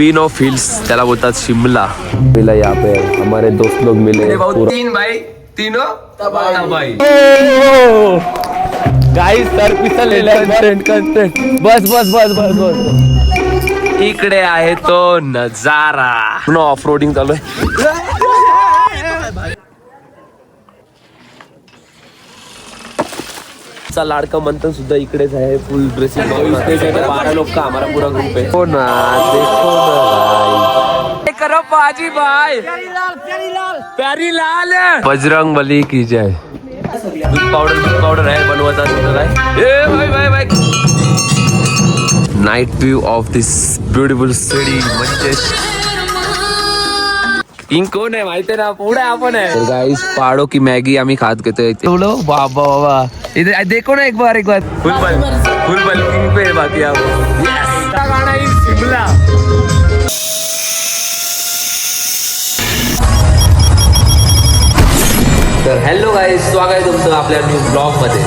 Queen of hills त्याला बोलतात शिमला. मिला यहाँ पे हमारे दोस्त लोग मिले. 3 भाई तीनों तबाही. गाइस सर पिसलेलं कंटेंट. बस बस बस बस बस. इकडे आहे तो नजारा. ऑफ रोडिंग चालू आहे. लाडका मंथन सुद्धा इकडेच आहे. फुल ड्रेसिंग 12 लोग का हमारा पूरा ग्रुप है. हो ना देखो ना करो बाजी भाई. प्यारी लाल बजरंग बली की जय. दूध पावडर आहे बनवायचा काय. ए भाई भाई भाई. Night view of this beautiful city म्हणजे किंग कोण आहे माहिती ना. पुढे आपण आहे. तर गाइस पहाड़ों की मैगी आम्ही खात घेतोय. बोलो बाबा बाबा इधर देखो ना एक बार फुल बल्किंग पे बाकी आप. यस गाना ही शिमला. तर हॅलो गाइस स्वागत आहे तुमचं आपल्या न्यू ब्लॉग मध्ये.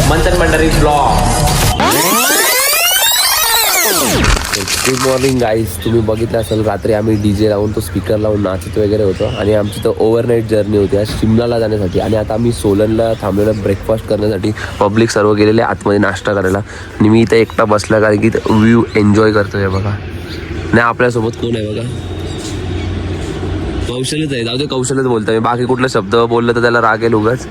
Manthan Bhandari blog. Good morning guys. तुम्ही बघितलं असेल रात्री आम्ही डीजे लावून तो स्पीकर लावून नाचत वगैरे होतो आणि आमची तर ओव्हरनाईट जर्नी होती आज शिमलाला जाण्यासाठी. आणि आता आम्ही सोलनला थांबलेलं ब्रेकफास्ट करण्यासाठी. पब्लिक सर्व गेलेले आतमध्ये नाश्ता करायला आणि मी इथं एकटा बसला कारण की व्ह्यू एन्जॉय करतोय बघा. नाही आपल्यासोबत कोण आहे बघा. कौशलच आहे. जाऊ दे कौशलच बोलतोय. बाकी कुठला शब्द बोललं तर त्याला राग येईल उगाच.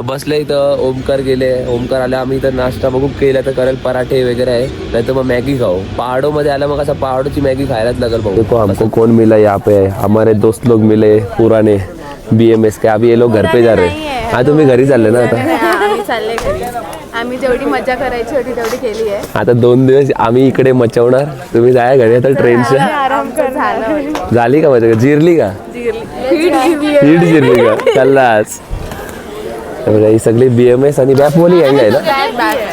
बसले इथं. ओमकार गेले. ओमकार आले. आम्ही इथं नाश्ता बघू केला तर करेल पराठे वगैरे आहे नाही तर मग मॅगी खाऊ. पहाड़ों मध्ये आल्या मग असं पहाड़ोची मॅगी खायलाच लागेल भाऊ. देखो हमको कौन मिला यहाँ पे. हमारे दोस्त लोग मिले पुराने BMS के. अभी ये लोग घर पे जा रहे. हा तुम्ही घरी चालले ना आता. चालले घरी. आम्ही जेवढी मजा करायची होती तेवढी केली आहे. आता 2 दिवस आम्ही इकडे मचवणार. तुम्ही जाय घरी आता ट्रेनच्या. आराम कर. झालं झाली का मजा. जिरली का. हीट जिरली का. चाललाच. ही सगळी BMS आणि बॅफ वाली गँग आहे ना.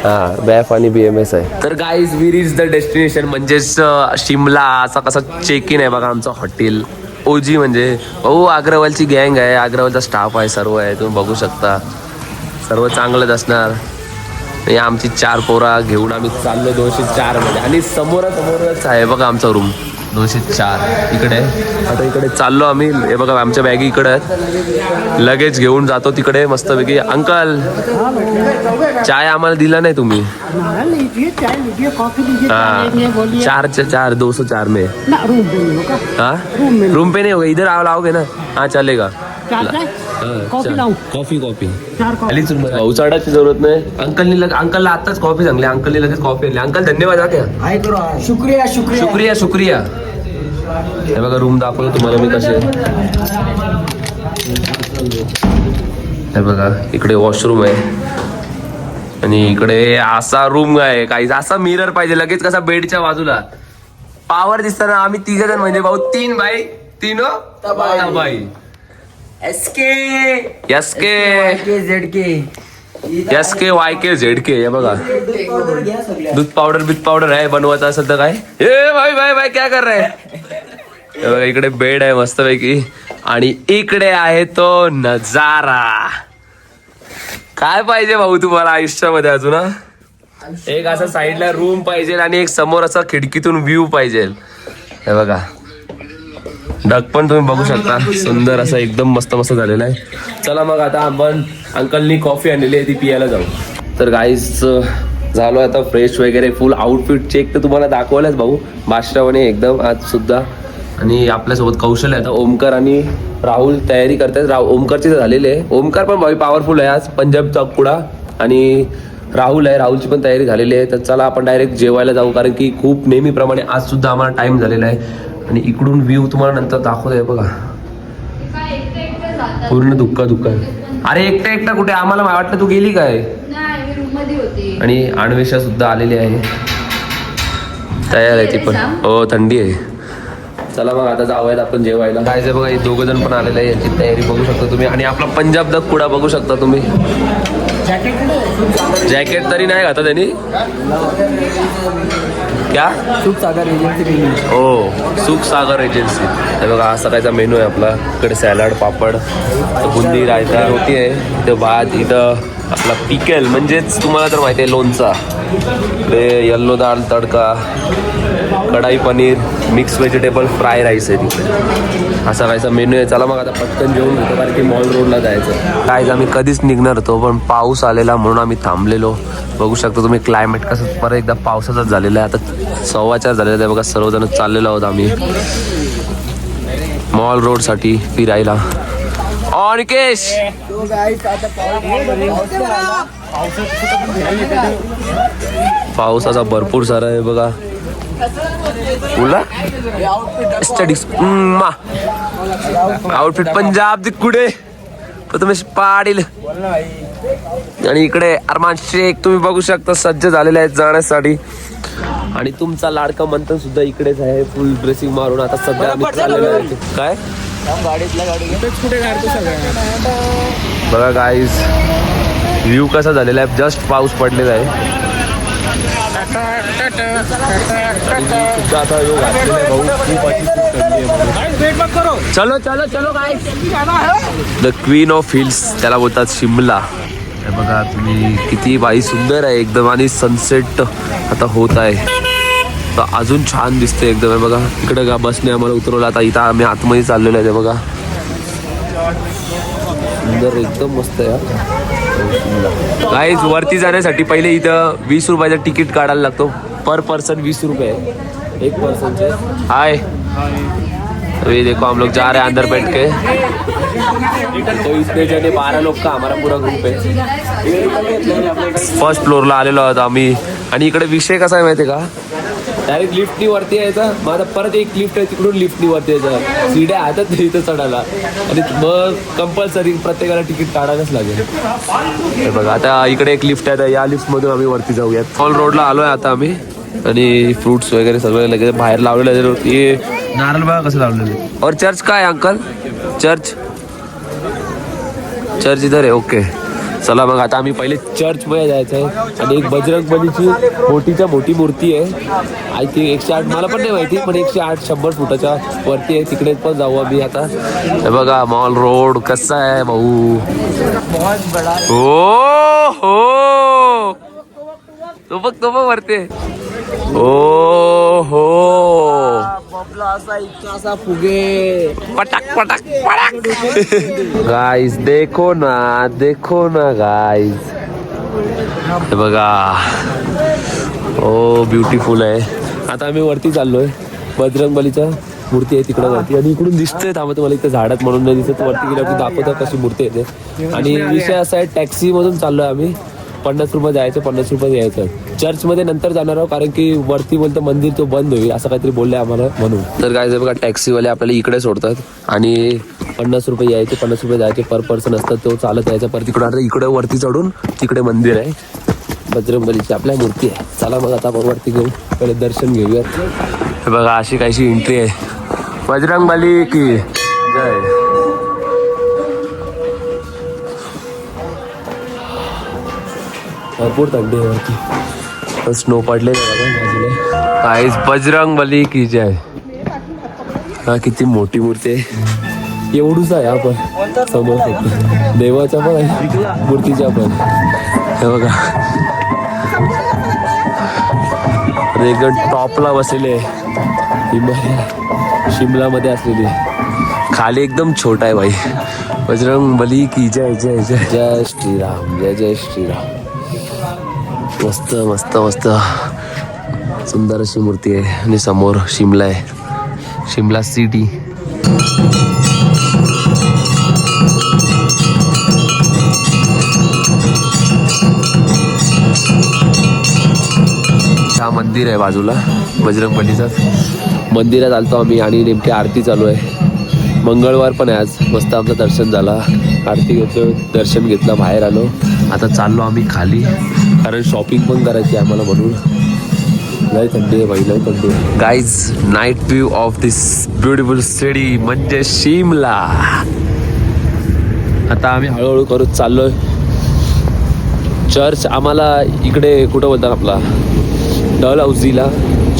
हा बॅफ आणि BMS आहे. तर guys we reach the destination म्हणजेच शिमला. असा कसा चेक इन आहे बघा आमचं हॉटेल. OG म्हणजे अग्रवालची गँग आहे. अग्रवालचा स्टाफ आहे सर्व आहे. तुम्ही बघू शकता सर्व चांगलंच असणार. आणि आमची 4 पोरा घेऊन आम्ही चाललो 204 मध्ये. आणि समोरच आहे बघा आमचा रूम 204 इकडे. आता इकडे चाललो आम्ही. हे बघा आमच्या बॅगी इकडे आहेत. लगेच घेऊन जातो तिकडे मस्तपैकी. अंकल चाय आम्हाला दिला नाही तुम्ही. हाँ 4 204 में. हाँ रूम पे नहीं होगा. इधर आओगे ना. हाँ चलेगा. कॉफी पावसाळ्याची जरूरत नाही. अंकलला आताच कॉफी सांगली. अंकलने लगेच कॉफी आणली. अंकल धन्यवाद. शुक्रिया. हे बघा रूम दाखवतो तुम्हाला मी कसे. हे बघा इकडे वॉशरूम आहे आणि इकडे असा रूम आहे. काही असा मिरर पाहिजे लगेच कसा बेडच्या बाजूला. पावर दिसताना आम्ही 3 जण म्हणजे भाऊ 3 भाई तीनो तबाही. SK YK ZK. हे बघा दूध पावडर आहे. बनवायचं असेल तर काय. ए भाई क्या कर रहे. इकडे बेड आहे मस्तपैकी आणि इकडे आहे तो नजारा. काय पाहिजे भाऊ तुम्हाला आयुष्यामध्ये अजून. एक असा साईडला रूम पाहिजे आणि एक समोर असा खिडकीतून व्ह्यू पाहिजे. हे बघा ढग पण तुम्ही बघू शकता. सुंदर असं एकदम मस्त झालेलं आहे. चला मग आता आपण अंकलनी कॉफी आणलेली आहे ती पियाला जाऊ. तर गाईज झालो आता फ्रेश वगैरे. फुल आउटफिट चेक तर तुम्हाला दाखवलंच भाऊ. बादशाहने एकदम आज सुद्धा. आणि आपल्यासोबत कौशल आहे. आता ओमकार आणि राहुल तयारी करतात. ओमकारची तर झालेली आहे. ओमकार पण भाई पॉवरफुल आहे आज. पंजाबचा पुडा. आणि राहुल आहे. राहुलची पण तयारी झालेली आहे. तर चला आपण डायरेक्ट जेवायला जाऊ कारण की खूप नेहमीप्रमाणे आज सुद्धा आम्हाला टाइम झालेला आहे. आणि इकडून व्ह्यू तुम्हाला नंतर दाखवतोय बघा. पूर्ण धुक्का. अरे एकटा कुठे. आम्हाला वाटलं तू गेली काय. आणि अन्वेषा सुद्धा आलेली आहे. तयार आहे ती पण. हो थंडी आहे. चला मग आता जाऊयात आपण जेवायला. काय बघा हे 2 जण पण आलेले आहे. याची तयारी बघू शकता तुम्ही. आणि आपला पंजाब द पुडा बघू शकता तुम्ही. जॅकेट तरी नाही घातला त्यांनी क्या सुख सागर एजन्सी हो सुख सागर एजन्सी. हे बघा हा सकाळचा मेनू आहे आपला. इकडे सॅलड पापड बुंदी रायता रोटी आहे. इथं भात इथं आपला पिकेल म्हणजेच तुम्हाला तर माहिती आहे लोणचा. इकडे येल्लो दाल तडका कढाई paneer mix vegetable fry rice आहे तिकडे. हा सकाळचा मेनू आहे. चला मग आता पटकन जेवून घेतो कारण की मॉल रोडला जायचं. काय आम्ही कधीच निघणार होतो पण पाऊस आलेला म्हणून आम्ही थांबलेलो. बघू शकता तुम्ही क्लायमेट कसं परत एकदा पावसाचाच झालेला आहे. आता 4:15 झालेला आहे बघा. सर्वजण चाललेलो आहोत आम्ही मॉल रोडसाठी फिरायला. निकेश पावसाचा भरपूर सारा आहे बघा. बोला स्टडीज आउटफिट पंजाब दिकुडे प्रथमेश पाटील आणि इकडे अरमान शेख तुम्ही बघू शकता सज्ज झालेले आहेत जाण्यासाठी. आणि तुमचा लाडका मंथन सुद्धा इकडेच आहे फुल ड्रेसिंग मारून. आता सध्या आम्ही चाललेलो आहे. काय बघा गाईज व्ह्यू कसा झालेला आहे. जस्ट पाऊस पडलेला आहे. चलो चलो चलो guys. The queen of hills त्याला बोलतात शिमला. हे बघा तुम्ही किती बाई सुंदर आहे एकदम. आणि सनसेट आता होत आहे तर अजून छान दिसते एकदम. आहे बघा इकडे का बसने आम्हाला उतरवलं. आता इथं आम्ही आतमध्ये चाललेलो आहे. बघा सुंदर एकदम मस्त आहे. गाईज वरती जाण्यासाठी पहिले इथं 20 रुपयाचा तिकीट काढायला लागतो. पर पर्सन 20 रुपये एक पर्सनचे. हाय अभी देखो हम लोग जा रहे हैं अंदर बैठ के. तो इसमें जने 12 लोग का हमारा पूरा ग्रुप आहे. फर्स्ट फ्लोअरला आलेलो आहोत आम्ही. आणि इकडे विषय कसा आहे माहिती आहे का. डायरेक्ट लिफ्टनी वरती यायचा. माझा परत एक लिफ्ट आहे तिकडून लिफ्टनी वरती यायचा. सीड्या हातात इथं चढायला. आणि मग कंपल्सरी प्रत्येकाला तिकीट काढायलाच लागेल. हे बघा आता इकडे एक लिफ्ट आहे. या लिफ्टमधून आम्ही वरती जाऊयात. मॉल रोडला आलोय आता आम्ही. आणि फ्रुट्स वगैरे सगळं लगेच बाहेर लावलेलं आहे. नारळ बघा कसं लावलेलं. और चर्च काय अंकल. चर्च चर्च इधर आहे. ओके चला मग आता आम्ही पहिले चर्च मध्ये जायचं आहे. आणि एक बजरंगबलीची मोठीच्या मोठी मूर्ती आहे. आय थिंक 108 मला पण नाही माहिती पण 108-100 फुटाच्या वरती आहे. तिकडे पण जाऊ आम्ही आता. हे बघा मॉल रोड कसा आहे भाऊ. हो तो बघ वरती. ओ हो फुगे पटाक पटाक पटाक. गाइस देखो ना गाइस. हे बघा ओ ब्युटिफुल आहे. आता आम्ही वरती चाललोय. बजरंगबलीच्या मूर्ती आहे तिकडे वरती. आणि इकडून दिसतंय थांबा तुम्हाला इथं झाडात म्हणून नाही दिसत. वरती गेल्यावरती दाखवतात कशी मूर्ती येते. आणि विषय असा आहे टॅक्सी मधून चाललोय आम्ही. 50 रुपये जायचं 50 रुपये यायचं. चर्चमध्ये नंतर जाणार आहोत कारण की वरती बोलतं मंदिर तो बंद होईल असं काहीतरी बोलले आम्हाला म्हणून. तर काय बघा टॅक्सीवाले आपल्याला इकडे सोडतात. आणि 50 रुपये यायचे 50 रुपये जायचे पर पर्सन असतात. तो चालत यायचा परत तिकडे. इकडे वरती चढून तिकडे मंदिर आहे बजरंगबलीची आपल्या मूर्ती आहे. चला मग आता वरती घेऊ पहिले दर्शन घेऊयात. हे बघा अशी काहीशी एंट्री आहे. बजरंगबली की जय. भरपूर थंडी आहे वरती. स्नो पडलेलं बाजूला. काहीच बजरंगबली की जय. हा किती मोठी मूर्ती आहे. एवढूच आहे आपण समोर फक्त. देवाच्या पण आहे मूर्तीच्या पण. हे बघा एकदम टॉपला बसलेले शिमलामध्ये असलेली. खाली एकदम छोटा आहे भाई. बजरंगबली की जय जय जय. जय श्रीराम जय जय श्रीराम. मस्त मस्त मस्त सुंदर अशी मूर्ती आहे. आणि समोर शिमला आहे. शिमला सिटी. हा मंदिर आहे बाजूला बजरंगबलीचा. मंदिरात आलतो आम्ही आणि नेमकी आरती चालू आहे. मंगळवार पण आहे आज. मस्त आमचं दर्शन झाला. आरती घेतलं दर्शन घेतलं बाहेर आलो. आता चाललो आम्ही खाली कारण शॉपिंग पण करायची आम्हाला म्हणून. लय थंडी आहे बाई लय थंडी आहे. Guys night view of this beautiful city म्हणजे शिमला. आता आम्ही हळूहळू करत चाललोय. चर्च आम्हाला इकडे कुठं बोलतात आपला डल हाऊसीला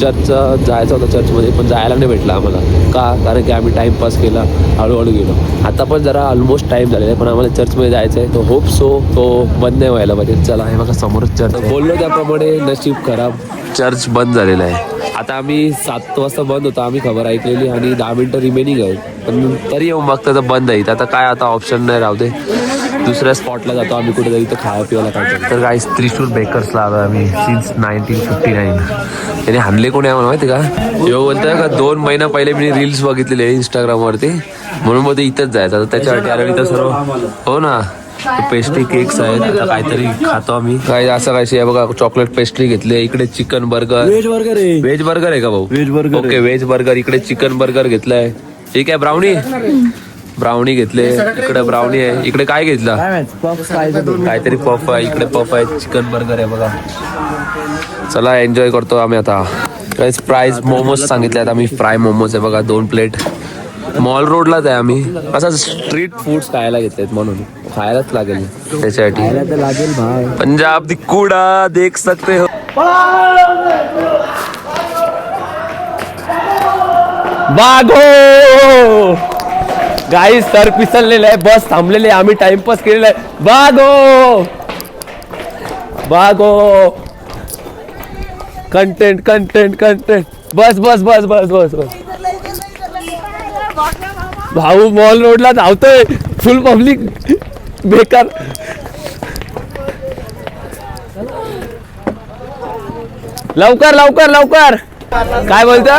चर्चचा जायचा होता चर्चमध्ये, पण जायला नाही भेटला आम्हाला. का? कारण की आम्ही टाईमपास केला, हळूहळू गेलो. आता पण जरा ऑलमोस्ट टाईम झालेला आहे, पण आम्हाला चर्चमध्ये जायचं आहे. तो होप सो तो बंद नाही व्हायला पाहिजे. चला हे बघा समोरच चर्च. बोललो त्याप्रमाणे नशीब खराब, चर्च बंद झालेला आहे. आता आम्ही 7 वाजता बंद होता, आम्ही खबर ऐकलेली आणि 10 मिनटं रिमेनिंग आहे, पण तरी येऊन बघता तर बंद आहे. आता काय, आता ऑप्शन नाही, राहू दे. दुसऱ्या स्पॉटला जातो आम्ही कुठेतरी, तर खाया पिवायला काय. तर काय त्रिशूर बेकर्सला आलो आम्ही सिन्स 1959. त्याने हाणले कोणी आम्हाला माहिती का? यो बोलतोय का 2 महिना पहिले मी रील्स बघितलेले इंस्टाग्रामवरती, म्हणून मग इथंच जायचं. आता त्याच्यासाठी आलो इथं सर्व. हो ना, पेस्ट्री केक्स आहेत. आता काहीतरी खातो आम्ही. काय असं काय बघा, चॉकलेट पेस्ट्री घेतली. इकडे चिकन बर्गर, व्हेज बर्गर आहे. व्हेज बर्गर आहे का भाऊ? Veg burger. Okay, veg burger. इकडे चिकन बर्गर घेतलाय. ठीक आहे, ब्राउनी घेतले. इकडे ब्राउनी आहे. इकडे काय घेतला? काहीतरी पफ आहे. इकडे पफ आहे. चिकन बर्गर आहे बघा. चला एन्जॉय करतो आम्ही आता. प्राइस मोमोज सांगितले आहेत आम्ही. फ्राय मोमोज आहे बघा, 2 प्लेट. मॉल रोडलाच आहे आम्ही. असं स्ट्रीट फूड्स खायला घेतलेत, म्हणून खायलाच लागेल त्याच्यासाठी. लागेल भाई. पंजाब दी कूड़ा देख सकते हो. बागो गाई सर पिसललेलं आहे. बस थांबलेले, आम्ही टाइमपास केलेला आहे. बागो कंटेंट. बस भाऊ मॉल रोडला धावतोय, फुल पब्लिक. बेकार. लवकर काय बोलता?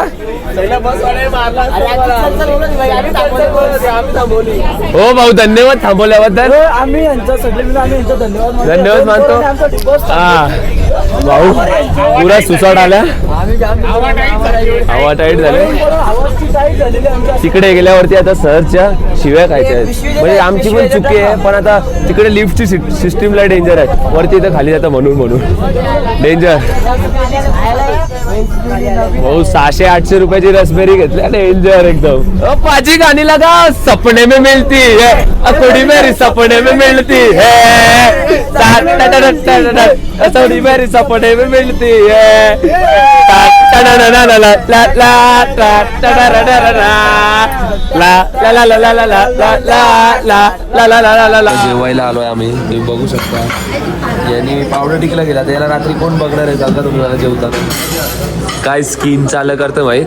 हो भाऊ, धन्यवाद थांबवल्याबद्दल. आम्ही यांचा सगळे मिळून आम्ही यांचा धन्यवाद मानतो. हा भाऊ, पुरा सुसाट आल्या, हवा टाईट झाले. तिकडे गेल्यावरती आता सहजच्या शिव्या खायच्या आहेत. म्हणजे आमची पण चुकी आहे, पण आता तिकडे लिफ्टची सिस्टीमला डेंजर आहे. वरती इथं खाली जातं म्हणून डेंजर. भाऊ 600-800 रुपयाची रसबेरी घेतली आणि एन्जॉय एकदम. पाजी गाणी लगा, सपने में मिलती है थोड़ी मेरी, सपने में मिलती है, थोड़ी मेरी सपने में मिलती है. जेवायला आलोय आम्ही, तुम्ही बघू शकता. यांनी पावडर टिकला गेला, त्याला रात्री कोण बघणार आहे सांगा तुम्हाला जेवताना. काय स्किन चालू करतं माहीत.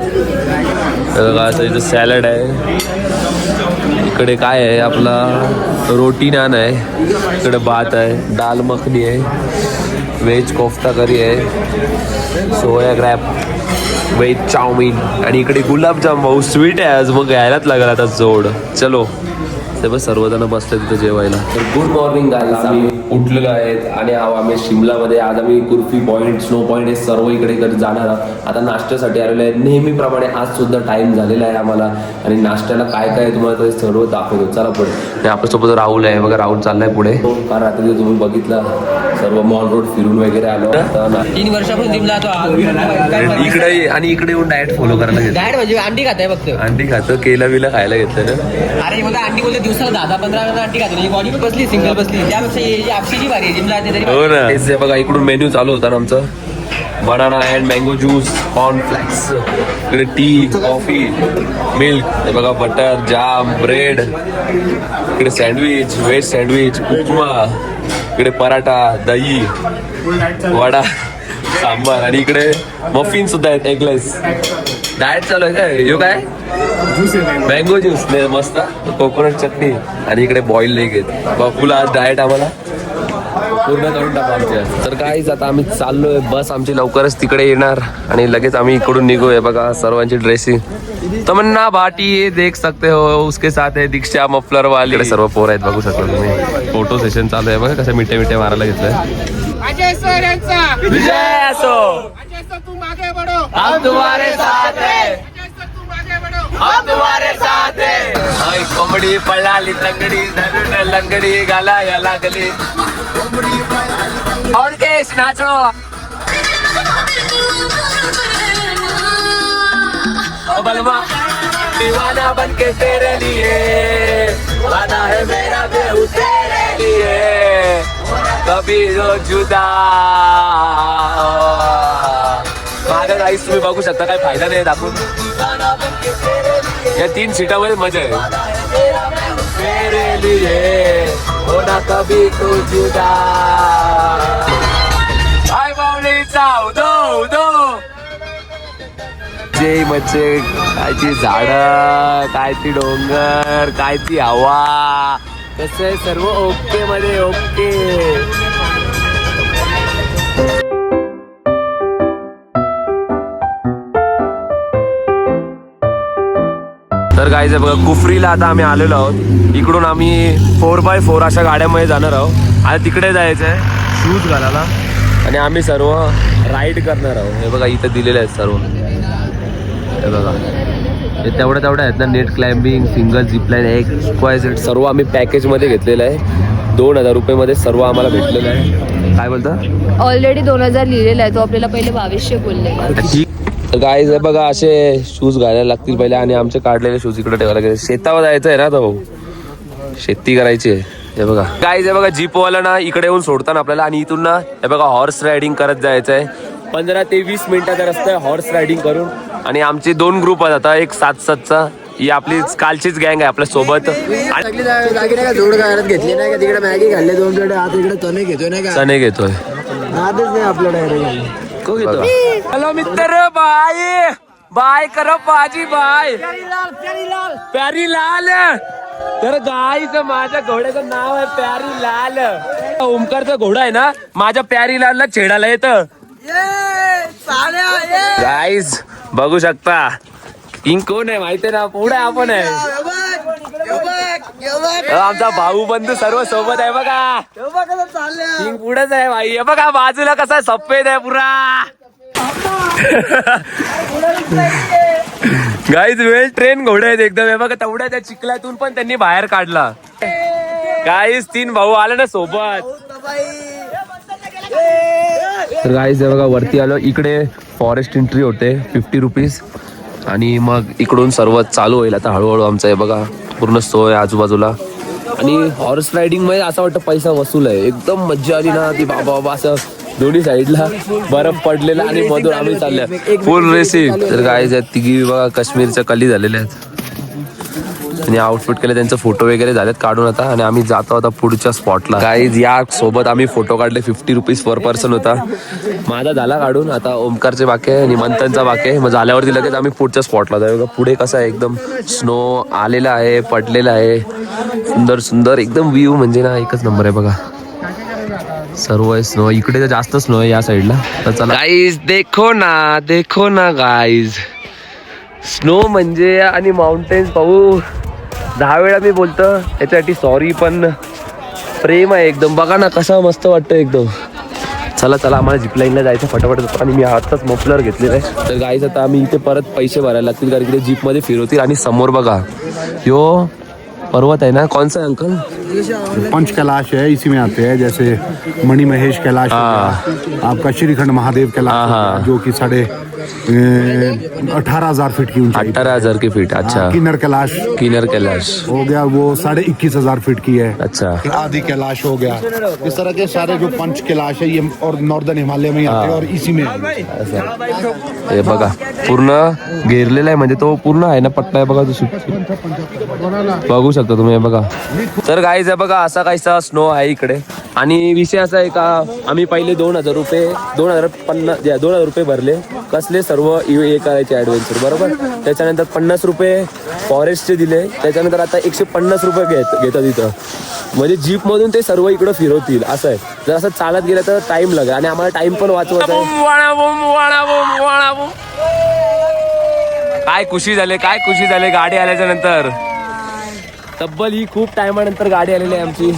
असं इथं सॅलड आहे. इकडे काय आहे आपला रोटी नान आहे. इकडे भात आहे, दाल मखनी आहे, व्हेज कोफ्ता करी आहे, सोया ग्रॅप, व्हेज चाऊमिन आणि इकडे गुलाबजाम. भाऊ स्वीट आहे आज, मग घ्यायलाच लागेल आता जोड. चलो ते बस सर्वजण बसले तिथे जेवायला. तर गुड मॉर्निंग गाईज, आम्ही उठलेलो आहेत आणि आम्ही शिमलामध्ये आज आम्ही कुर्फी पॉईंट, स्नो पॉईंट हे सर्व इकडे जाणार आहोत. आता नाश्त्यासाठी आलेलो आहे. नेहमीप्रमाणे आज सुद्धा टाइम झालेला आहे आम्हाला, आणि नाश्त्याला काय काय तुम्हाला ते सर्व दाखवतो. चला पुढे. आणि आपल्यासोबत राहुल आहे बघा, राहुल चाललाय पुढे. कारण रात्री तुम्ही बघितला सर्व मॉल रोड फिरून वगैरे आलो. 3 वर्षापासून जिमला इकडे आणि इकडे येऊन डाएट फॉलो करायला घेतलं. डाएट म्हणजे अंडी खाताय फक्त. अंडी खातो, केला बिला खायला घेतलं ना. अरे मला अंडी बोलते दिवसाला 10-15 अंडी खातो. ही बॉडी बसली, सिंगल बसली. त्यापेक्षा ही आपशीची भारी आहे जिमला आहे तरी. हो ना. हे बघा इकडून मेन्यू चालू होता ना आमचं. Banana and mango juice, cornflakes, इकडे टी, कॉफी, मिल्क, हे बघा बटर, जाम, ब्रेड, इकडे सँडविच, व्हेज सँडविच, उपमा, इकडे पराठा, दही, वडा, सांबार, आणि इकडे मफिन सुद्धा आहेत, एगलेस. डाएट चालू आहे काय? यो काय मँगो ज्यूस मस्त, कोकोनट चटणी, आणि इकडे बॉईल नाही घेत. बापूला आज डाएट आम्हाला पूर्ण करून टाकू आमच्या. तर काहीच आता आम्ही चाललोय. बस आमची लवकरच तिकडे येणार आणि लगेच आम्ही इकडून निघूया. बघा सर्वांची ड्रेसिंग. तमन्ना भाटी देख सकते हो, उसके साथ है दीक्षा मफलर वाली. सर्व पोर आहेत बघू शकता तुम्ही. फोटो सेशन चालू आहे बघा, कसं मिठे मारायला घेतलंय. अजय सर यांचा विजय असो. अजय सर तुम आगे बढ़ो, हम तुम्हारे साथ है. अजय सर तुम आगे बढ़ो, हम तुम्हारे साथ है. हाय कोंबडी पळाली तंगडी, धरून लंगडी घालाया लागली. और केस नाचो. ओ बलवा दीवाना बन के तेरे लिए, वादा है मेरा बेहू तेरे लिए. कभी हो जुदा. माझ्या गाईस तुम्ही बघू शकता, काही फायदा नाही दाखवून. या 3 सीटामध्ये मजा आहे. मेरे लिए होना कभी तो जुदा. हाय बावलीचा उदो उदो. जे मच्छे, काय ती झाडं, काय ती डोंगर, काय ती हवा, कसं आहे सर्व ओके मध्ये ओके. तर गाईज बघा, कुफरीला आता आम्ही आलेलो आहोत. इकडून आम्ही 4x4 अशा गाड्यामध्ये जाणार आहोत आणि तिकडे जायचं आहे शूज घालायला आणि आम्ही सर्व राईड करणार आहोत. हे बघा इथं दिलेले आहेत सर्व. हे बघा हे तेवढ्या आहेत ना. Net climbing, single zipline, XYZ सर्व आम्ही पॅकेजमध्ये घेतलेलं आहे. 2000 रुपयेमध्ये सर्व आम्हाला भेटलेलं आहे. काय बोलता? ऑलरेडी 2000 लिहिलेला आहे, तो आपल्याला पहिले 2200 बोलले. गाईज हे बघा, असे शूज घालायला लागतील पहिले आणि आमचे काढलेले शूज इकडे ठेवायला लागेल. शेतावर जायचं आहे ना, तो शेती करायची आहे. हे बघा गाईज, हे बघा जीपवाला ना इकडे येऊन सोडताना आपल्याला आणि इथून ना हे बघा हॉर्स रायडिंग करत जायचं आहे. 15 ते 20 मिनिटाचा रस्ता आहे हॉर्स रायडिंग करून. आणि आमचे 2 ग्रुप आहेत आता, एक 7-7चा. ही आपली कालचीच गँग आहे आपल्या सोबत. जोड गायरात घेतली नाही का, तिकडे मॅगी खाल्ले 2 प्लेट, आता इकडे चणे घेतोय नाही का. चणे घेतोय आधीच नाही आपलं डायरेक्ट. हॅलो मित्र, बाय बाय करो बाजी बाय. प्यारी लाल. तर गाईच माझ्या घोड्याचं नाव आहे प्यारी लाल. ओमकारचा घोडा आहे ना, माझ्या प्यारी लालला छेडायला येतं. गाईज बघू शकता, किंग कोण आहे माहिती ना, पुढे आपण आहे. आमचा भाऊ बंधू सर्व सोबत आहे बघा. किंग पुढेच आहे भाई. हे बघा बाजूला कसा सफेद आहे पुरा. गाईज वेल ट्रेन घोडे आहेत एकदम. हे बघा तेवढ्या त्या चिखलातून पण त्यांनी बाहेर काढला. गाईज 3 भाऊ आले ना सोबत. तर गाईज हे बघा वरती आलो. इकडे फॉरेस्ट एंट्री होते 50 रुपीज आणि मग इकडून सर्व चालू होईल आता हळूहळू. आमचं हे बघा पूर्ण सोय आजूबाजूला. आणि हॉर्स रायडिंग मध्ये असं वाटतं पैसा वसूल आहे. एकदम मज्जा आली ना ती. बाबा असं दोन्ही साईडला बर्फ पडलेला आणि मधून आम्ही चालल्या फुल रेसिंग. तर गाईज आहेत तिघी बघा काश्मीरच्या कली झालेल्या आहेत आणि आउटफिट केले, त्यांचे फोटो वगैरे झालेत काढून आता. आणि आम्ही जातो आता पुढच्या स्पॉटला. गाईज या सोबत आम्ही फोटो काढले. 50 रुपीज पर पर्सन होता. माझा झाला काढून. आता ओमकारचे बाकी आहे आणि मंथनचा बाकी आहे. मग झाल्यावरती लगेच आम्ही पुढच्या स्पॉटला जाऊ. पुढे कसं आहे एकदम स्नो आलेला आहे, पडलेला आहे. सुंदर सुंदर एकदम व्ह्यू म्हणजे ना एकच नंबर आहे बघा. सर्व आहे स्नो. इकडे तर जास्त स्नो आहे या साईडला. तर चला गाईज देखो ना गाईज, स्नो म्हणजे आणि माउंटेन्स पाहू. 10 वेळा मी बोलतो याच्यासाठी सॉरी, पण प्रेम आहे एकदम. बघा ना कसा मस्त वाटतं एकदम. चला चला आम्हाला झिपलाईनला जायचं फटाफट. आणि मी आताच मफलर घेतलेलं आहे. तर गाईज आता आम्ही इथे परत पैसे भरायला लागतील कारण इकडे जीपमध्ये फिरवतील. आणि समोर बघा यो पर्वत है ना, कौन सा अंकल? पंच कैलाश है, इसी में आते हैं. जैसे मणि महेश कैलाश, आपका श्रीखंड महादेव कैलाश जो कि 18,000 फीट की ऊंचाई. 18,000 की फीट. अच्छा. किन्नर कैलाश हो गया, वो 21,500 फीट की है. अच्छा. आदि कैलाश हो गया. इस तरह के सारे जो पंच कैलाश है ये और नॉर्दर्न हिमालय में आते हैं और इसी में हे बघा पूर्ण घेरलेला आहे म्हणजे तो पूर्ण आहे ना पट्टा आहे बघा. बघू शकता तुम्ही. हे बघा. तर गाईज बघा असा काहीसा स्नो आहे इकडे. आणि विषय असा आहे का आम्ही पहिले 2,000 रुपये भरले. कसले सर्व हे करायचे ॲडव्हेंचर बरोबर. त्याच्यानंतर 50 रुपये फॉरेस्टचे दिले. त्याच्यानंतर आता 150 रुपये घेतात इथं. म्हणजे जीपमधून ते सर्व इकडं फिरवतील असं आहे. जर असं चालत गेलं तर टाइम लागेल आणि आम्हाला टाइम पण वाचवायचा आहे. काय खुशी झाली गाडी आल्याच्या नंतर. तब्बल ही खूप टायमानंतर गाडी आलेली आहे आमची.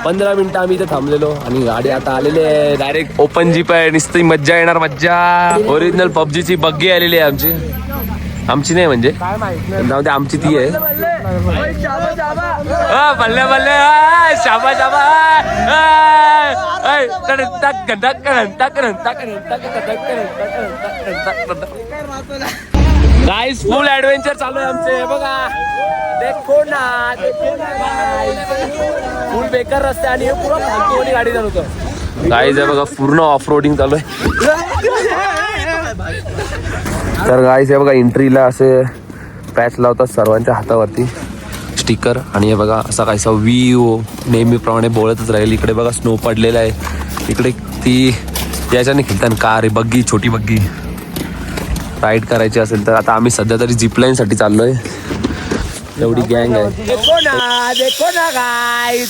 15 मिनिटं आम्ही इथे थांबलेलो आणि गाडी आता आलेली आहे. डायरेक्ट ओपन जीप आहे. नुसती मज्जा येणार मज्जा. ओरिजिनल पबजीची बग्गी आलेली आहे आमची नाही म्हणजे जाऊ दे, आमची ती आहे. बल्ले बल्ले शाबा शाबा. गाईस फुल ऍडव्हेंचर चालू आहे आमचे बघा. देखो ना फुल बेकार रस्ते आणि पुरा फालतू गाडी चालवतो. गाईज आहे बघा पूर्ण ऑफ रोडिंग चालू आहे. तर गाईज आहे बघा एंट्रीला असे पॅच लावतात सर्वांच्या हातावरती स्टिकर. आणि हे बघा असा काहीसा व्ह्यू नेहमीप्रमाणे बोलतच राहील. इकडे बघा स्नो पडलेला आहे. इकडे ती याच्याने खेळतात कार आहे, बग्गी, छोटी बग्गी राईड करायची असेल तर. आता आम्ही सध्या तरी झिपलाईन साठी चाललोय. एवढी गँग आहे. देखो ना गाईज.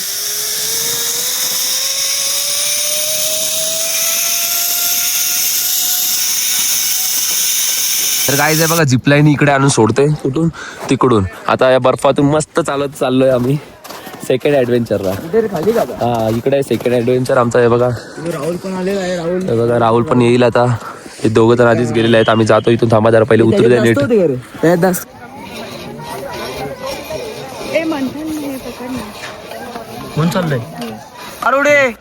तर गाईज आहे बघा झिपलाईन इकडे आणून सोडते कुठून तिकडून. आता या बर्फातून मस्त चालत चाललोय आम्ही सेकंड ऍडव्हेंचरला. हा इकडे आहे सेकंड ऍडव्हेंचर आमचा. हे बघा राहुल पण आलेला आहे. राहुल हे बघा राहुल पण येईल आता. हे दोघं तर आधीच गेलेले आहेत. आम्ही जातो इथून. थांबा जरा पहिले उतरू द्या नीट. कोण चाललंय अरुडे.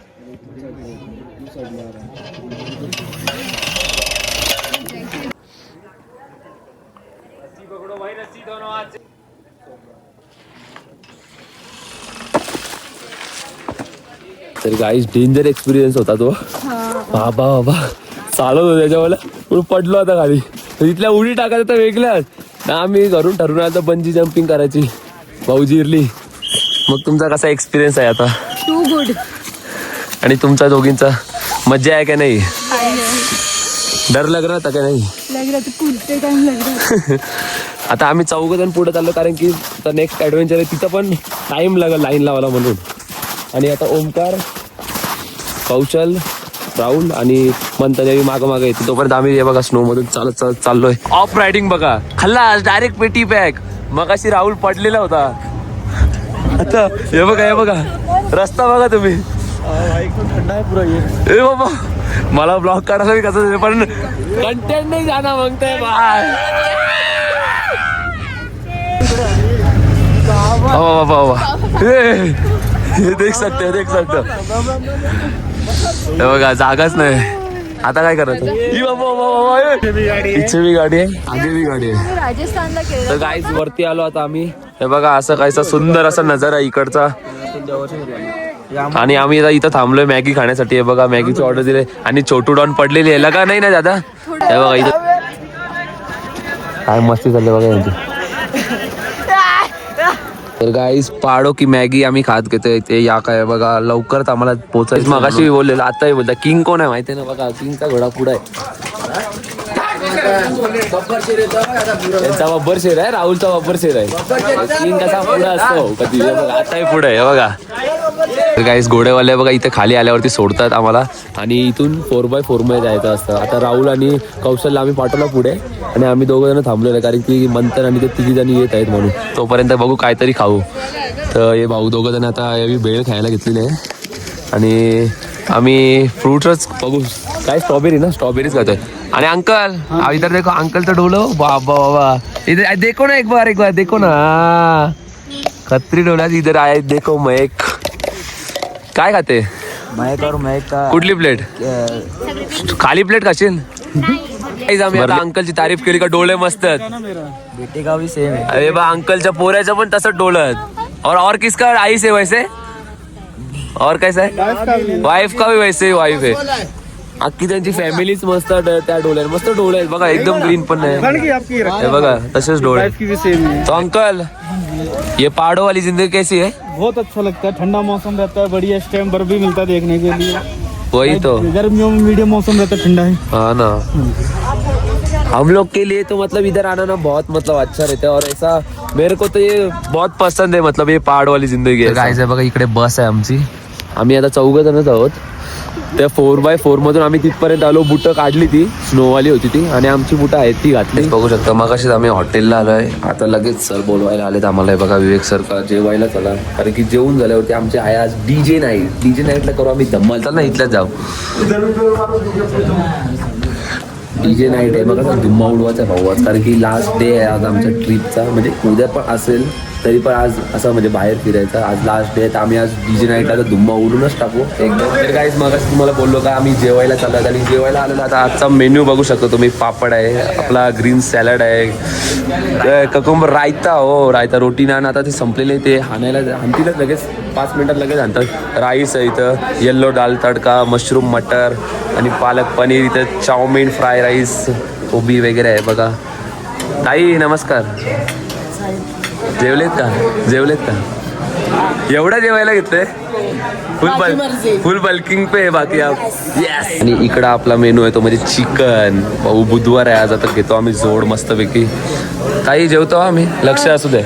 तर गाईज डेंजर एक्सपिरियन्स होता तो. बाबा बाबा चालत होतो त्याच्यावर पण पडलो आता खाली. तिथल्या उडी टाकायचं तर वेगळ्याच ना. आम्ही घरून ठरवून आलं तर बंजी जम्पिंग करायची. भाऊजी इरली. मग तुमचा कसा एक्सपिरियन्स आहे आता? Too good. आणि तुमचा दोघींचा मजा आहे का नाही? डर लग रहा था का नाही? आता आम्ही 4 जण पुढे चाललो कारण की नेक्स्ट ऍडव्हेंचर आहे. तिथं पण टाइम लागेल लाईन लावायला म्हणून. आणि आता ओमकार, कौशल, राहुल आणि मंथन मागं मागं येते. तोपर्यंत आम्ही हे बघा स्नो मधून चालत चालत चाललोय. ऑफ रायडिंग बघा. खल्लास डायरेक्ट पेटी पॅक. मगाशी राहुल पडलेला होता. आता हे बघा रस्ता बघा तुम्ही. थंडा आहे पुरा. ए बाबा मला ब्लॉग काढायला कसं पण कंटेंट नाही जाणार म्हणतोय बाय. देख सकते हे बघा जागाच नाही. आता काय करायचं? इथे भी गाडी आहे, आगे भी गाडी आहे. राजस्थानला केलं. तर गाईज वरती आलो आता आम्ही. हे बघा असं काहीसा सुंदर असा नजारा इकडचा. आणि आम्ही आता इथं थांबलोय मॅगी खाण्यासाठी. हे बघा मॅगीची ऑर्डर दिली आणि छोटू डॉन पडलेली आहे. लगा नाही ना दादा? हे बघा इथं काय मस्ती चालली बघा यांची. तर गाईज पाडो की मॅगी आम्ही खात घेतोय. ते या काय बघा लवकरच आम्हाला पोचायचं. मगाशी बोललेलं आताही बोलता. किंग कोण आहे माहिती ना? बघा किंगचा घोडा पुढे आहे. त्यांचा बब्बर शेर आहे. राहुलचा बब्बर शेर आहे. किंग कसा पुढे असतो कधी. बघा आताही पुढे आहे बघा. तर गाईज घोडेवाले बघा इथे खाली आल्यावरती सोडतात आम्हाला. आणि इथून 4x4 मध्ये जायचं असतं. आता राहुल आणि कौशलला आम्ही पाठवला पुढे. आणि आम्ही 2 जण थांबलेलो कारण की मंथन आणि ते 3 जण येत आहेत म्हणून. तोपर्यंत बघू काहीतरी खाऊ. तर हे भाऊ 2 जण आता भेळ खायला घेतलेली आहे. आणि आम्ही फ्रुट्सच बघू. काय स्ट्रॉबेरी ना? स्ट्रॉबेरीच खातोय. आणि अंकल इधर देखो. अंकल तर डोलो बाबा बाबा. इधर देखो ना एक बार देखो ना. खत्री डोला इधर आए देखो. महक काय खाते? कुठली प्लेट? खाली प्लेट खाशील? आम्ही आता अंकलची तारीफ केली का डोळे मस्त आहेत. अरे बा अंकलच्या पोऱ्याचं पण तसंच डोळत. और किसका आई से वैसे और कैसा है? वाइफ का भी वैसे ही वाइफ है. अख्खी त्यांची फॅमिलीच मस्त त्या डोळ्यात. मस्त डोळे आहेत बघा. एकदम ग्रीन पण नाही. हे बघा तसेच डोळे. तो अंकल ये पहाड़ों वाली जिंदगी कैसी है? बहुत अच्छा लगता है. ठंडा मौसम रहता है. बढ़िया इस टाइम बर्फ भी मिलता है देखने के लिए. वही तो गर्मियों में मीडियम मौसम रहता है. ठंडा है. हाँ ना. हम लोग के लिए तो मतलब इधर आना ना बहुत मतलब अच्छा रहता है. और ऐसा मेरे को तो ये बहुत पसंद है. मतलब ये पहाड़ वाली जिंदगी है. काय बघा इकडे बस आहे आमची. आम्ही आता 4 जणच आहोत. त्या 4x4 मधून आम्ही तिथपर्यंत आलो. बुटं काढली ती स्नोवाली होती ती. आणि आमची बुटं आहेत ती घातली. बघू शकता मगाशीच आम्ही हॉटेलला आलोय. आता लगेच सर बोलवायला आलेत आम्हाला. बघा विवेक सर का जेवायला चला. कारण की जेवून झाल्यावरती आमचे आहे आज डीजे नाईटला करू आम्ही धम्माल. चल ना इथल्याच जाऊ. डीजे नाईट आहे बघा. धुम्मा उडवायचा भाऊ आज. कारण की लास्ट डे आहे आज आमच्या ट्रिपचा. म्हणजे उद्या पण असेल तरी पण आज असं म्हणजे बाहेर फिरायचं. आज लास्ट डे आहे तर आम्ही आज डीजे नाईटला धुम्मा उडूनच टाकू एकदम. तर गाईज मग तुम्हाला बोललो का आम्ही जेवायला चाललो. आणि जेवायला आलेलो. आता आजचा मेन्यू बघू शकतो तुम्ही. पापड आहे आपला, ग्रीन सॅलड आहे, ककुंबर रायता. हो रायता, रोटी नान. आता ते संपलेले ते हाणायला हाणतीलच लगेच. 5 मिनिटात लगेच आणतात. राईस आहे इथं, येल्लो दाल तडका, मशरूम मटर आणि पालक पनीर. इथं चाऊमिन, फ्राय राईस, कोबी वगैरे आहे बघा. ताई नमस्कार. जेवलेत का एवढा जेवायला घेतलंय? फुल बल्किंग पे बाकी यस. आणि इकडं आपला मेनू आहे तो म्हणजे चिकन. भाऊ बुधवार आहे आज, आता घेतो आम्ही जोड मस्तपैकी. ताई जेवतो आम्ही, लक्ष असू दे.